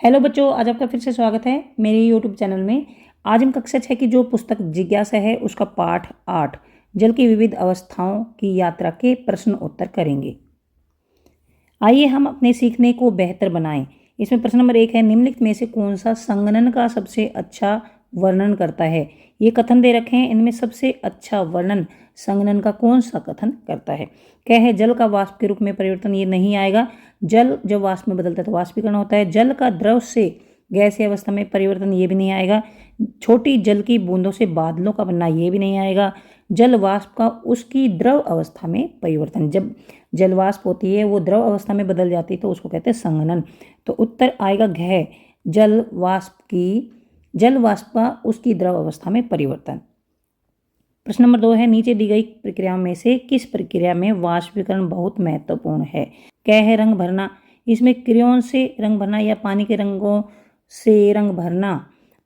Hello बच्चों, आज आपका फिर से स्वागत है मेरे यूट्यूब चैनल में। आज हम कक्षा 6 की जो पुस्तक जिज्ञासा है उसका पाठ 8 जल की विविध अवस्थाओं की यात्रा के प्रश्न उत्तर करेंगे। आइए हम अपने सीखने को बेहतर बनाएं। इसमें प्रश्न नंबर 1 है, निम्नलिखित में से कौन सा संगणन का सबसे अच्छा वर्णन करता है। ये कथन दे रखे हैं, इनमें सबसे अच्छा वर्णन संगणन का कौन सा कथन करता है। क्या है, जल का वाष्प के रूप में परिवर्तन, ये नहीं आएगा। जल जब वाष्प में बदलता है तो वाष्पीकरण होता है। जल का द्रव से गैसीय अवस्था में परिवर्तन, ये भी नहीं आएगा। छोटी जल की बूंदों से बादलों का बनना, ये भी नहीं आएगा। जल वाष्प का उसकी द्रव अवस्था में परिवर्तन, जब जल वाष्प होती है वो द्रव अवस्था में बदल जाती है तो उसको कहते हैं संघनन। तो उत्तर आएगा घ, जल वाष्प का उसकी द्रव अवस्था में परिवर्तन। प्रश्न नंबर 2 है, नीचे दी गई प्रक्रियाओं में से किस प्रक्रिया में वाष्पीकरण बहुत महत्वपूर्ण है। क्या है, रंग भरना। इसमें क्रेयॉन से रंग भरना या पानी के रंगों से रंग भरना,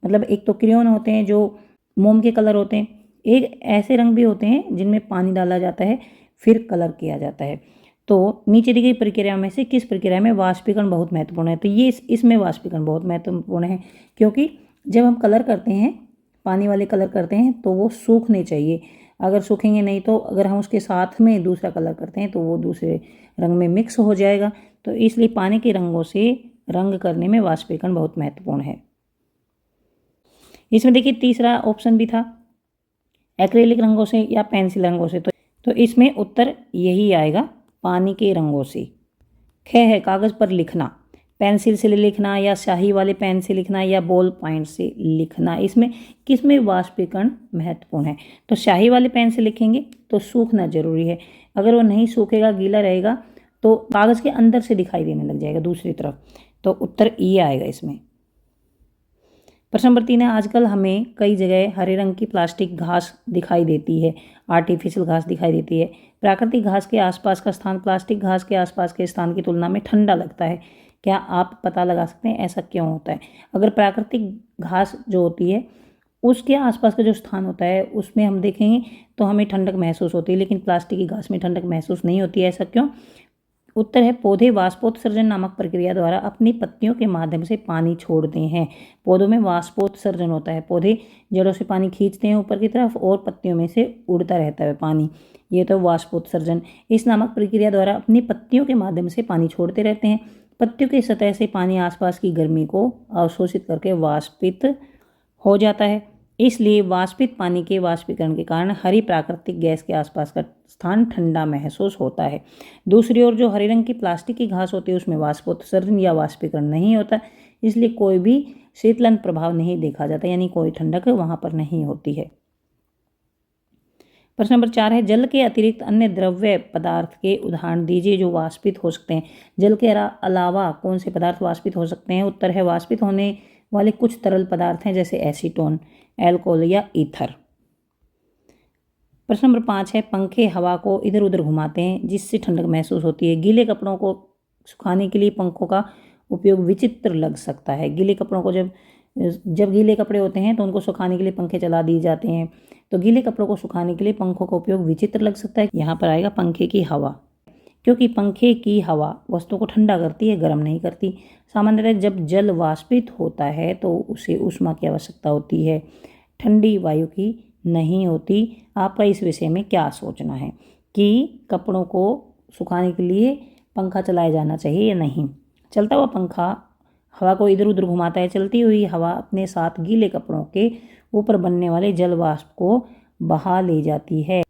मतलब एक तो क्रेयॉन होते हैं जो मोम के कलर होते हैं, एक ऐसे रंग भी होते हैं जिनमें पानी डाला जाता है फिर कलर किया जाता है। तो नीचे दी गई प्रक्रिया में से किस प्रक्रिया में वाष्पीकरण बहुत महत्वपूर्ण है। तो ये इसमें वाष्पीकरण बहुत महत्वपूर्ण है, क्योंकि जब हम कलर करते हैं, पानी वाले कलर करते हैं तो वो सूखने चाहिए। अगर सूखेंगे नहीं तो अगर हम उसके साथ में दूसरा कलर करते हैं तो वो दूसरे रंग में मिक्स हो जाएगा। तो इसलिए पानी के रंगों से रंग करने में वाष्पीकरण बहुत महत्वपूर्ण है। इसमें देखिए तीसरा ऑप्शन भी था, एक्रेलिक रंगों से या पेंसिल रंगों से। तो इसमें उत्तर यही आएगा, पानी के रंगों से। ख है, कागज पर लिखना, पेंसिल से लिखना या स्याही वाले पेन से लिखना या बॉल पॉइंट से लिखना। इसमें किसमें वाष्पीकरण महत्वपूर्ण है। तो स्याही वाले पेन से लिखेंगे तो सूखना जरूरी है। अगर वो नहीं सूखेगा, गीला रहेगा, तो कागज के अंदर से दिखाई देने लग जाएगा दूसरी तरफ। तो उत्तर ये आएगा इसमें। प्रश्न नंबर 3 है, आजकल हमें कई जगह हरे रंग की प्लास्टिक घास दिखाई देती है, आर्टिफिशियल घास दिखाई देती है। प्राकृतिक घास के आसपास का स्थान प्लास्टिक घास के आसपास के स्थान की तुलना में ठंडा लगता है। क्या आप पता लगा सकते हैं ऐसा क्यों होता है। अगर प्राकृतिक घास जो होती है उसके आसपास का जो स्थान होता है उसमें हम देखेंगे तो हमें ठंडक महसूस होती है, लेकिन प्लास्टिक की घास में ठंडक महसूस नहीं होती है। ऐसा क्यों। उत्तर है, पौधे वाष्पोत्सर्जन नामक प्रक्रिया द्वारा अपनी पत्तियों के माध्यम से पानी छोड़ते हैं। पौधों में वाष्पोत्सर्जन होता है, पौधे जड़ों से पानी खींचते हैं ऊपर की तरफ और पत्तियों में से उड़ता रहता है पानी, ये तो वाष्पोत्सर्जन। इस नामक प्रक्रिया द्वारा अपनी पत्तियों के माध्यम से पानी छोड़ते रहते हैं। पत्तियों की सतह से पानी आसपास की गर्मी को अवशोषित करके वाष्पित हो जाता है। इसलिए वाष्पित पानी के वाष्पीकरण के कारण हरी प्राकृतिक गैस के आसपास का स्थान ठंडा महसूस होता है। दूसरी ओर जो हरे रंग की प्लास्टिक की घास होती है उसमें वाष्पोत्सर्जन या वाष्पीकरण नहीं होता, इसलिए कोई भी शीतलन प्रभाव नहीं देखा जाता, यानी कोई ठंडक वहां पर नहीं होती है। प्रश्न नंबर 4 है, जल के अतिरिक्त अन्य द्रव्य पदार्थ के उदाहरण दीजिए जो वाष्पित हो सकते हैं। जल के अलावा कौन से पदार्थ वाष्पित हो सकते हैं। उत्तर है, वाष्पित होने वाले कुछ तरल पदार्थ हैं जैसे एसीटोन, अल्कोहल या ईथर। प्रश्न नंबर 5 है, पंखे हवा को इधर उधर घुमाते हैं जिससे ठंडक महसूस होती है। गीले कपड़ों को सुखाने के लिए पंखों का उपयोग विचित्र लग सकता है। गीले कपड़ों को जब गीले कपड़े होते हैं तो उनको सुखाने के लिए पंखे चला दिए जाते हैं, तो गीले कपड़ों को सुखाने के लिए पंखों का उपयोग विचित्र लग सकता है। यहाँ पर आएगा पंखे की हवा, क्योंकि पंखे की हवा वस्तु को ठंडा करती है, गर्म नहीं करती। सामान्यतः जब जल वाष्पित होता है तो उसे ऊष्मा की आवश्यकता होती है, ठंडी वायु की नहीं होती। आपका इस विषय में क्या सोचना है कि कपड़ों को सुखाने के लिए पंखा चलाया जाना चाहिए या नहीं। चलता हुआ पंखा हवा को इधर उधर घुमाता है। चलती हुई हवा अपने साथ गीले कपड़ों के ऊपर बनने वाले जल वाष्प को बहा ले जाती है।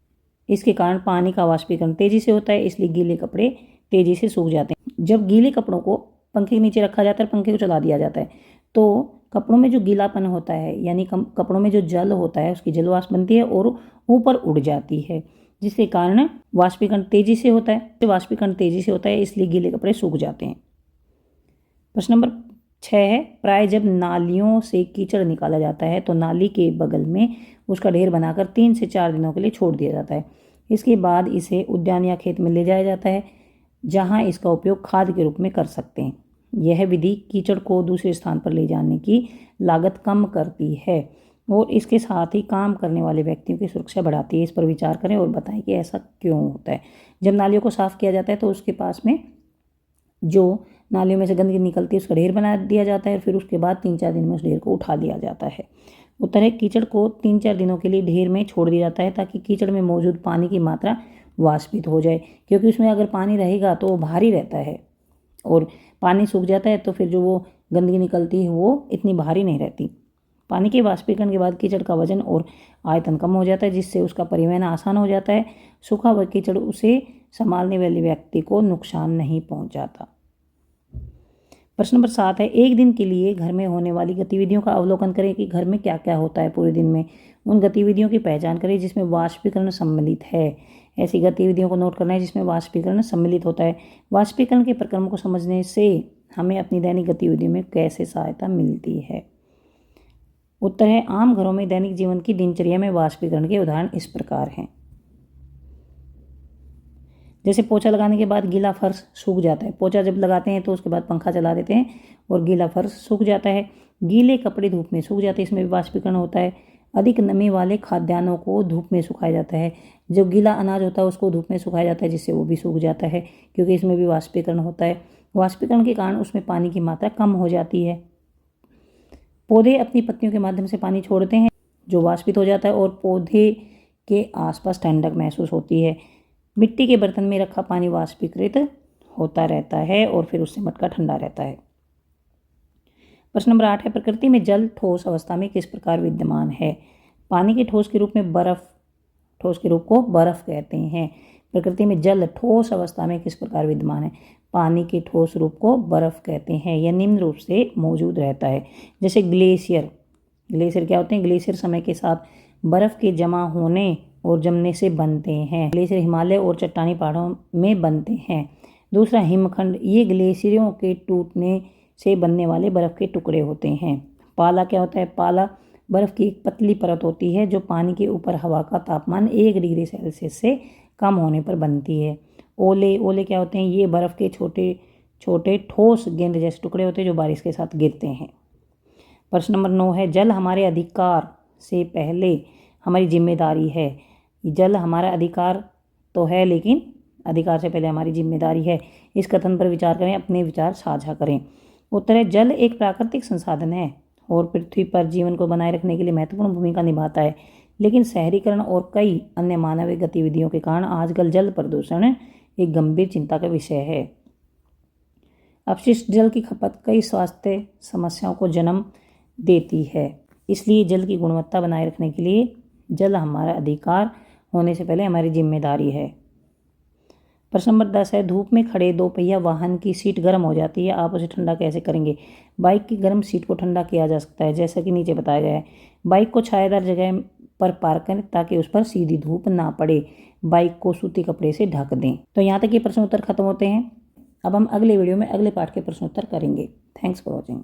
इसके कारण पानी का वाष्पीकरण तेजी से होता है, इसलिए गीले कपड़े तेजी से सूख जाते हैं। जब गीले कपड़ों को पंखे के नीचे रखा जाता है, पंखे को चला दिया जाता है, तो कपड़ों में जो गीलापन होता है, यानी कपड़ों में जो जल होता है उसकी जल वाष्प बनती है और ऊपर उड़ जाती है, जिसके कारण वाष्पीकरण तेजी से होता है। इसलिए गीले कपड़े सूख जाते हैं। प्रश्न नंबर 6 है, प्राय जब नालियों से कीचड़ निकाला जाता है तो नाली के बगल में उसका ढेर बनाकर 3 से 4 दिनों के लिए छोड़ दिया जाता है। इसके बाद इसे उद्यान या खेत में ले जाया जाता है, जहां इसका उपयोग खाद के रूप में कर सकते हैं। यह विधि कीचड़ को दूसरे स्थान पर ले जाने की लागत कम करती है और इसके साथ ही काम करने वाले व्यक्तियों की सुरक्षा बढ़ाती है। इस पर विचार करें और बताएं कि ऐसा क्यों होता है। जब नालियों को साफ किया जाता है तो उसके पास में जो नालियों में से गंदगी निकलती है उसका ढेर बना दिया जाता है, फिर उसके बाद 3-4 दिन में उस ढेर को उठा लिया जाता है। उत्तर है कीचड़ को 3-4 दिनों के लिए ढेर में छोड़ दिया जाता है ताकि कीचड़ में मौजूद पानी की मात्रा वाष्पित हो जाए, क्योंकि उसमें अगर पानी रहेगा तो वो भारी रहता है और पानी सूख जाता है तो फिर जो वो गंदगी निकलती है वो इतनी भारी नहीं रहती। पानी के वाष्पीकरण के बाद कीचड़ का वजन और आयतन कम हो जाता है, जिससे उसका परिवहन आसान हो जाता है। सूखा हुआ कीचड़ उसे संभालने वाले व्यक्ति को नुकसान नहीं पहुंचाता। प्रश्न नंबर 7 है, एक दिन के लिए घर में होने वाली गतिविधियों का अवलोकन करें कि घर में क्या क्या होता है पूरे दिन में। उन गतिविधियों की पहचान करें जिसमें वाष्पीकरण सम्मिलित है। ऐसी गतिविधियों को नोट करना है जिसमें वाष्पीकरण सम्मिलित होता है। वाष्पीकरण के प्रक्रम को समझने से हमें अपनी दैनिक गतिविधियों में कैसे सहायता मिलती है। उत्तर है, आम घरों में दैनिक जीवन की दिनचर्या में वाष्पीकरण के उदाहरण इस प्रकार हैं। जैसे पोछा लगाने के बाद गीला फर्श सूख जाता है। पोछा जब लगाते हैं तो उसके बाद पंखा चला देते हैं और गीला फर्श सूख जाता है। गीले कपड़े धूप में सूख जाते हैं, इसमें भी वाष्पीकरण होता है। अधिक नमी वाले खाद्यान्नों को धूप में सुखाया जाता है। जो गीला अनाज होता है उसको धूप में सुखाया जाता है, जिससे वो भी सूख जाता है, क्योंकि इसमें भी वाष्पीकरण होता है। वाष्पीकरण के कारण उसमें पानी की मात्रा कम हो जाती है। पौधे अपनी पत्तियों के माध्यम से पानी छोड़ते हैं जो वाष्पित हो जाता है और पौधे के आसपास ठंडक महसूस होती है। मिट्टी के बर्तन में रखा पानी वाष्पीकृत होता रहता है और फिर उससे मटका ठंडा रहता है। प्रश्न नंबर 8 है, प्रकृति में जल ठोस अवस्था में किस प्रकार विद्यमान है। पानी के ठोस के रूप में ठोस के रूप को बर्फ कहते हैं। प्रकृति में जल ठोस अवस्था में किस प्रकार विद्यमान है। पानी के ठोस रूप को बर्फ कहते हैं। यह निम्न रूप से मौजूद रहता है। जैसे ग्लेशियर क्या होते हैं। ग्लेशियर समय के साथ बर्फ के जमा होने और जमने से बनते हैं। ग्लेशियर हिमालय और चट्टानी पहाड़ों में बनते हैं। दूसरा, हिमखंड, ये ग्लेशियरों के टूटने से बनने वाले बर्फ के टुकड़े होते हैं। पाला क्या होता है। पाला बर्फ की एक पतली परत होती है जो पानी के ऊपर हवा का तापमान 1 डिग्री सेल्सियस से कम होने पर बनती है। ओले क्या होते हैं। ये बर्फ के छोटे छोटे ठोस गेंद जैसे टुकड़े होते हैं जो बारिश के साथ गिरते हैं। प्रश्न नंबर 9 है, जल हमारे अधिकार से पहले हमारी जिम्मेदारी है। जल हमारा अधिकार तो है लेकिन अधिकार से पहले हमारी जिम्मेदारी है। इस कथन पर विचार करें, अपने विचार साझा करें। उत्तर है, जल एक प्राकृतिक संसाधन है और पृथ्वी पर जीवन को बनाए रखने के लिए महत्वपूर्ण भूमिका निभाता है, लेकिन शहरीकरण और कई अन्य मानवीय गतिविधियों के कारण आजकल जल प्रदूषण एक गंभीर चिंता का विषय है। अपशिष्ट जल की खपत कई स्वास्थ्य समस्याओं को जन्म देती है, इसलिए जल की गुणवत्ता बनाए रखने के लिए जल हमारा अधिकार होने से पहले हमारी जिम्मेदारी है। प्रश्न नंबर 10 है, धूप में खड़े 2 पहिया वाहन की सीट गर्म हो जाती है, आप उसे ठंडा कैसे करेंगे। बाइक की गर्म सीट को ठंडा किया जा सकता है जैसा कि नीचे बताया गया है। बाइक को छायादार जगह पर पार्क करें ताकि उस पर सीधी धूप ना पड़े। बाइक को सूती कपड़े से ढक दें। तो यहाँ तक ये प्रश्न उत्तर खत्म होते हैं। अब हम अगले वीडियो में अगले पार्ट के प्रश्न उत्तर करेंगे। Thanks for watching.